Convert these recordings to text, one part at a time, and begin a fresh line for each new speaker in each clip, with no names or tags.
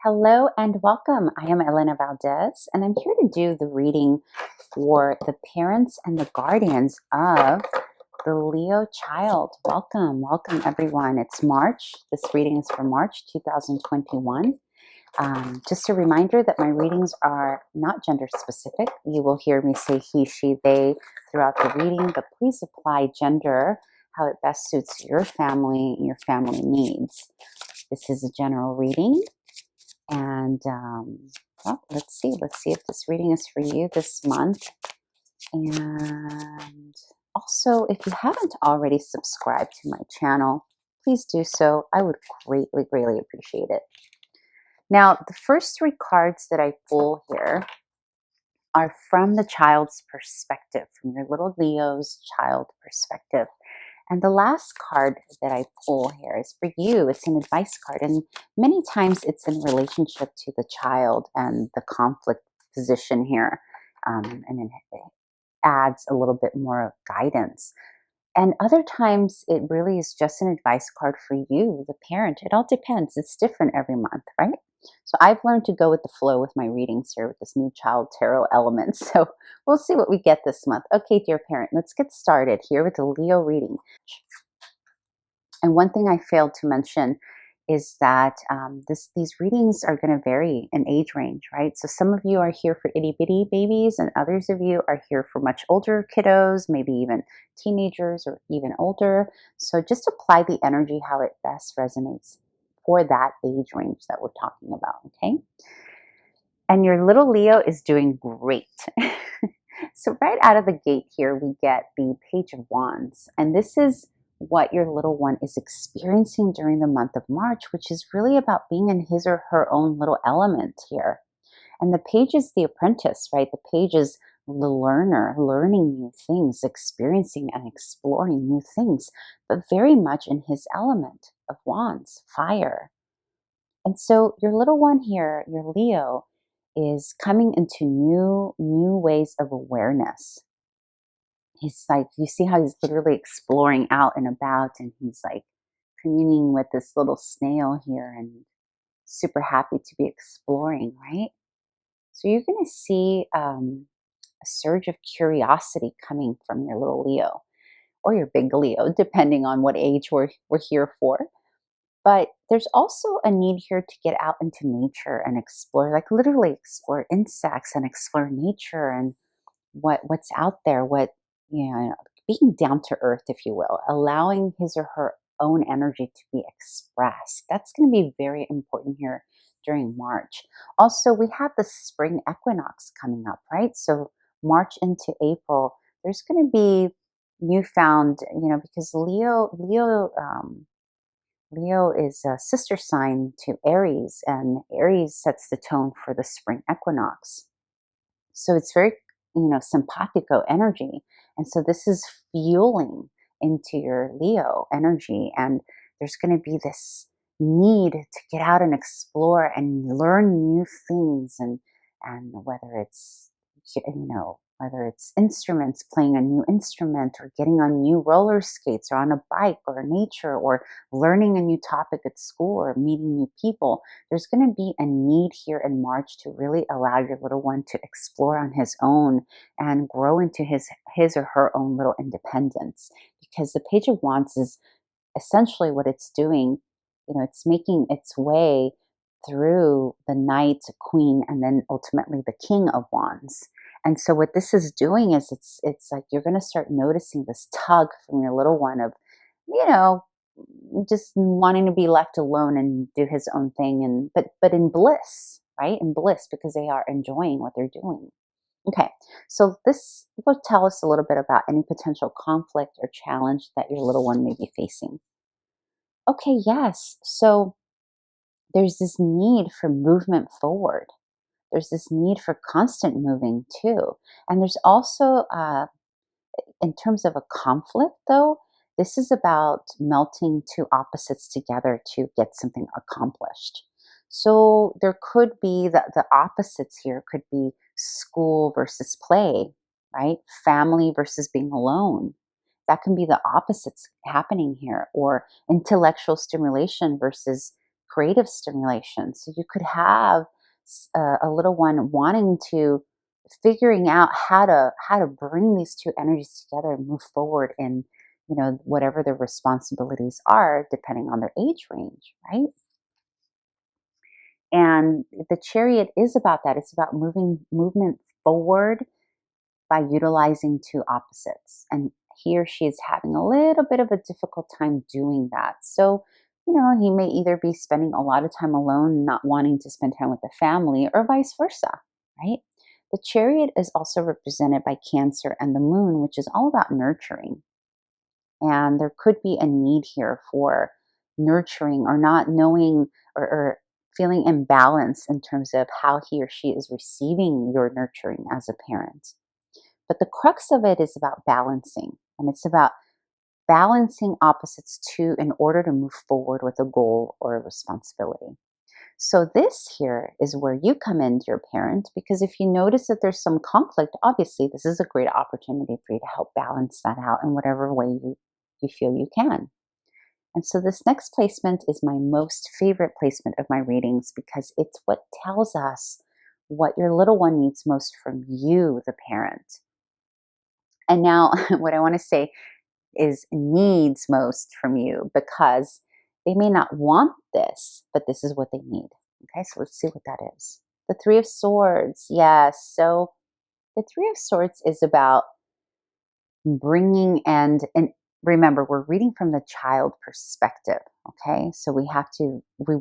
Hello and welcome. I am Elena Valdez, and I'm here to do the reading for the parents and the guardians of the Leo child. Welcome, welcome everyone. It's March. This reading is for March 2021. Just a reminder that my readings are not gender specific. You will hear me say he, she, they throughout the reading, but please apply gender how it best suits your family and your family needs. This is a general reading. And well, let's see if this reading is for you this month. And also, if you haven't already subscribed to my channel, please do so. I would greatly, greatly appreciate it. Now, the first three cards that I pull here are from the child's perspective, from your little Leo's child perspective. And the last card that I pull here is for you. It's an advice card. And many times it's in relationship to the child and the conflict position here. And it adds a little bit more of guidance. And other times it really is just an advice card for you, the parent. It all depends. It's different every month, right? So I've learned to go with the flow with my readings here with this new child tarot element. So we'll see what we get this month. Okay, dear parent, let's get started here with the Leo reading. And one thing I failed to mention is that these readings are going to vary in age range, right? So some of you are here for itty bitty babies, and others of you are here for much older kiddos, maybe even teenagers or even older. So just apply the energy how it best resonates for that age range that we're talking about, okay? And your little Leo is doing great. So right out of the gate here, we get the Page of Wands. And this is what your little one is experiencing during the month of March, which is really about being in his or her own little element here. And the page is the apprentice, right? The page is the learner, learning new things, experiencing and exploring new things, but very much in his element of wands, fire. And so your little one here, your Leo, is coming into new ways of awareness. He's like, you see how he's literally exploring out and about, and he's like communing with this little snail here and super happy to be exploring, right? So you're going to see a surge of curiosity coming from your little Leo or your big Leo, depending on what age we're here for. But there's also a need here to get out into nature and explore, like literally explore insects and explore nature and what's out there, being down to earth, if you will, allowing his or her own energy to be expressed. That's going to be very important here during March. Also, we have the spring equinox coming up, right? So March into April, there's going to be newfound, because Leo is a sister sign to Aries, and Aries sets the tone for the spring equinox. So it's very, simpatico energy. And so this is fueling into your Leo energy. And there's going to be this need to get out and explore and learn new things. And whether it's instruments, playing a new instrument, or getting on new roller skates, or on a bike, or nature, or learning a new topic at school, or meeting new people, there's going to be a need here in March to really allow your little one to explore on his own and grow into his or her own little independence. Because the Page of Wands is essentially what it's doing. It's making its way through the Knight, Queen, and then ultimately the King of Wands. And so what this is doing is it's like you're going to start noticing this tug from your little one of, just wanting to be left alone and do his own thing, and but in bliss, right? In bliss, because they are enjoying what they're doing. Okay, so this will tell us a little bit about any potential conflict or challenge that your little one may be facing. Okay, yes. So there's this need for movement forward. There's this need for constant moving too. And there's also, in terms of a conflict though, this is about melting two opposites together to get something accomplished. So there could be the opposites here could be school versus play, right? Family versus being alone. That can be the opposites happening here, or intellectual stimulation versus creative stimulation. So you could have a little one wanting to figuring out how to bring these two energies together and move forward in whatever their responsibilities are depending on their age range, right? And the chariot is about that. It's about movement forward by utilizing two opposites. And he or she is having a little bit of a difficult time doing that. So, he may either be spending a lot of time alone, not wanting to spend time with the family, or vice versa, right? The chariot is also represented by Cancer and the moon, which is all about nurturing. And there could be a need here for nurturing or not knowing or feeling imbalanced in terms of how he or she is receiving your nurturing as a parent. But the crux of it is about balancing, and it's about balancing opposites too in order to move forward with a goal or a responsibility. So this here is where you come in, dear parent, because if you notice that there's some conflict, obviously this is a great opportunity for you to help balance that out in whatever way you feel you can. And so this next placement is my most favorite placement of my readings because it's what tells us what your little one needs most from you, the parent. And now what I want to say is needs most from you because they may not want this, but this is what they need. Okay, so let's see what that is. The Three of Swords. Yes. So the Three of Swords is about bringing and remember, we're reading from the child perspective. Okay, so we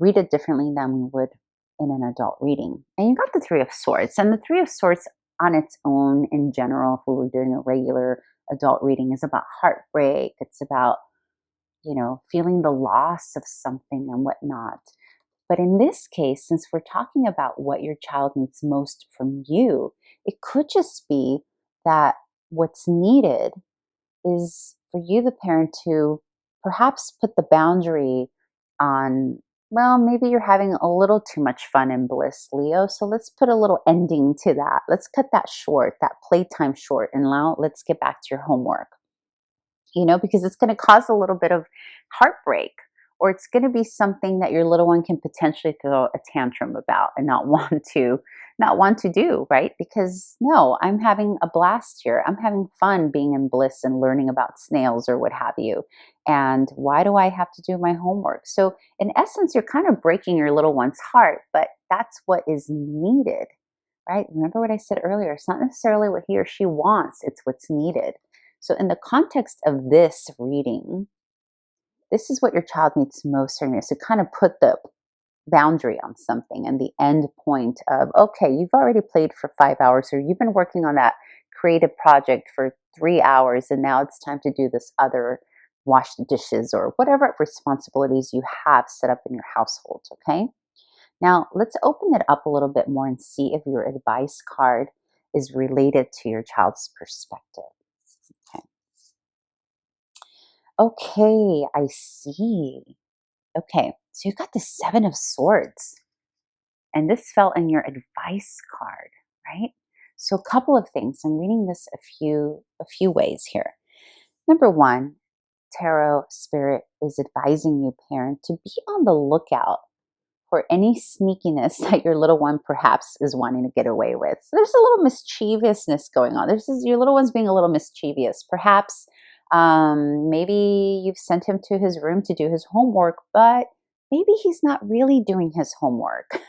read it differently than we would in an adult reading. And you got the Three of Swords. And the Three of Swords on its own in general, if we were doing a regular adult reading, is about heartbreak. It's about, feeling the loss of something and whatnot. But in this case, since we're talking about what your child needs most from you, it could just be that what's needed is for you, the parent, to perhaps put the boundary on, well, maybe you're having a little too much fun and bliss, Leo. So let's put a little ending to that. Let's cut that short, that playtime short, and now let's get back to your homework. Because it's going to cause a little bit of heartbreak, or it's going to be something that your little one can potentially throw a tantrum about and not want to do, right? Because no, I'm having a blast here. I'm having fun being in bliss and learning about snails or what have you. And why do I have to do my homework? So in essence, you're kind of breaking your little one's heart, but that's what is needed, right? Remember what I said earlier. It's not necessarily what he or she wants. It's what's needed. So in the context of this reading, this is what your child needs most from you. So kind of put the boundary on something and the end point of, okay, you've already played for 5 hours, or you've been working on that creative project for 3 hours, and now it's time to do this other, wash the dishes or whatever responsibilities you have set up in your household, okay? Now let's open it up a little bit more and see if your advice card is related to your child's perspective. Okay, I see. Okay, so you got the Seven of Swords, and this fell in your advice card, right? So a couple of things. I'm reading this a few ways here. Number one, Tarot Spirit is advising you, parent, to be on the lookout for any sneakiness that your little one perhaps is wanting to get away with. So there's a little mischievousness going on. Your little one's being a little mischievous. Perhaps maybe you've sent him to his room to do his homework, but maybe he's not really doing his homework.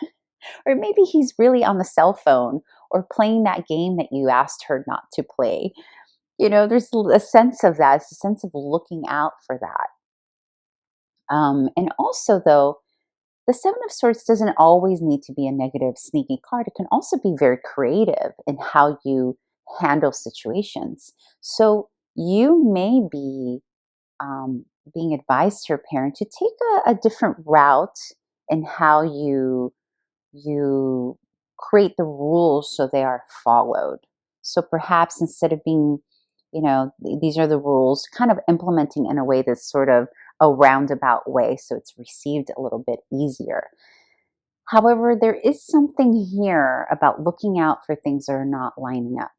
Or maybe he's really on the cell phone or playing that game that you asked her not to play. There's a sense of that. It's a sense of looking out for that. And also, though, the Seven of Swords doesn't always need to be a negative, sneaky card. It can also be very creative in how you handle situations. So you may be being advised to your parent to take a different route in how you create the rules so they are followed. So perhaps instead of being, these are the rules, kind of implementing in a way that's sort of a roundabout way so it's received a little bit easier. However, there is something here about looking out for things that are not lining up.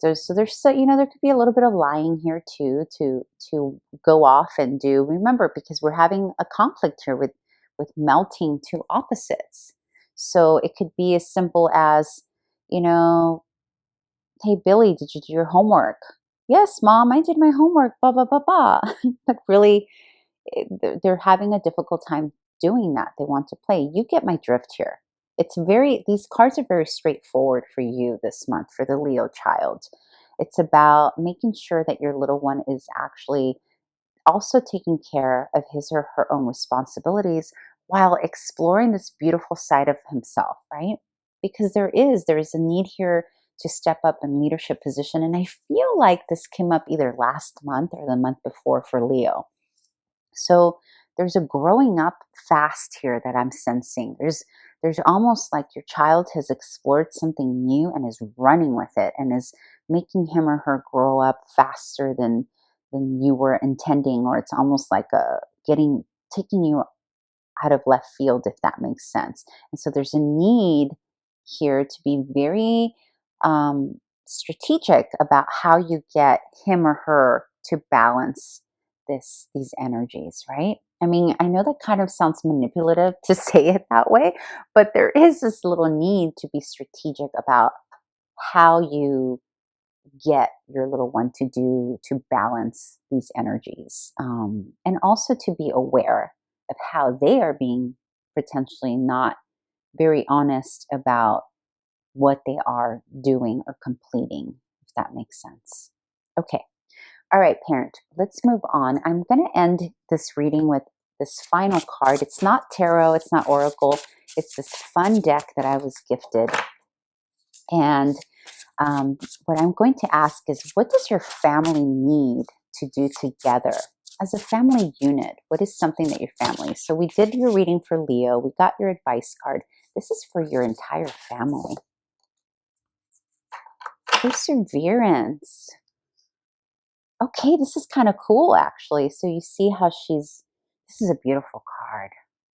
So there's there could be a little bit of lying here too to go off and do. Remember, because we're having a conflict here with with melting two opposites. So it could be as simple as, you know, hey, Billy, did you do your homework? Yes, Mom, I did my homework, blah, blah, blah, blah. But really, they're having a difficult time doing that. They want to play. You get my drift here. These cards are very straightforward for you this month, for the Leo child. It's about making sure that your little one is actually also taking care of his or her own responsibilities while exploring this beautiful side of himself, right? Because there is a need here to step up in leadership position. And I feel like this came up either last month or the month before for Leo. So there's a growing up fast here that I'm sensing. There's almost like your child has explored something new and is running with it and is making him or her grow up faster than you were intending, or it's almost like a taking you out of left field, if that makes sense. And so there's a need here to be very strategic about how you get him or her to balance these energies, right? I mean, I know that kind of sounds manipulative to say it that way, but there is this little need to be strategic about how you get your little one to balance these energies, and also to be aware of how they are being potentially not very honest about what they are doing or completing, if that makes sense. Okay. All right, parent, let's move on. I'm going to end this reading with this final card. It's not tarot, it's not oracle. It's this fun deck that I was gifted. And what I'm going to ask is, what does your family need to do together as a family unit? What is something that your family? So we did your reading for Leo. We got your advice card. This is for your entire family. Perseverance. Okay, this is kind of cool, actually. So you see how this is a beautiful card.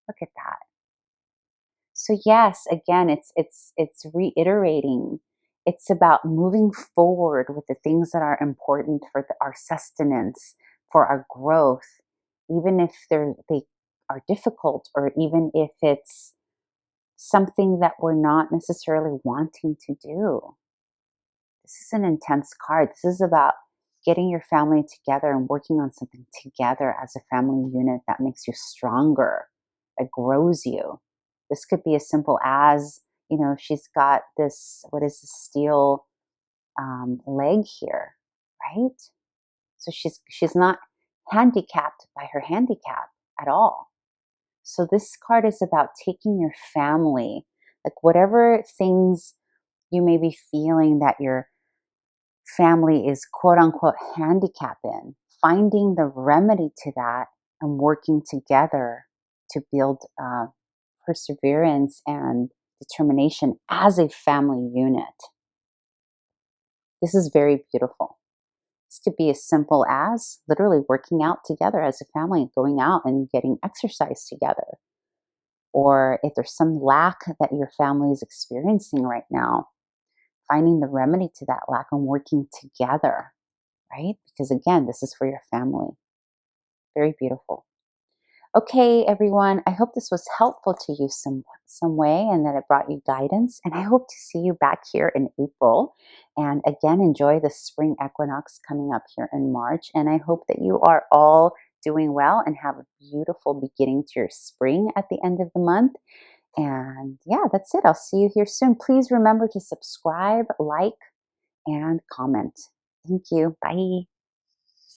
Look at that. So yes, again, it's reiterating. It's about moving forward with the things that are important for our sustenance, for our growth, even if they are difficult, or even if it's something that we're not necessarily wanting to do. This is an intense card. This is about getting your family together and working on something together as a family unit that makes you stronger, that grows you. This could be as simple as, she's got this, what is this steel leg here, right? So she's not handicapped by her handicap at all. So this card is about taking your family, like whatever things you may be feeling that your family is quote unquote handicapped in, finding the remedy to that and working together to build perseverance and determination as a family unit. This is very beautiful. This could be as simple as literally working out together as a family, going out and getting exercise together. Or if there's some lack that your family is experiencing right now, finding the remedy to that lack and working together, right? Because again, this is for your family. Very beautiful. Okay, everyone, I hope this was helpful to you some way and that it brought you guidance. And I hope to see you back here in April. And again, enjoy the spring equinox coming up here in March. And I hope that you are all doing well and have a beautiful beginning to your spring at the end of the month. And yeah, that's it. I'll see you here soon. Please remember to subscribe, like, and comment. Thank you. Bye.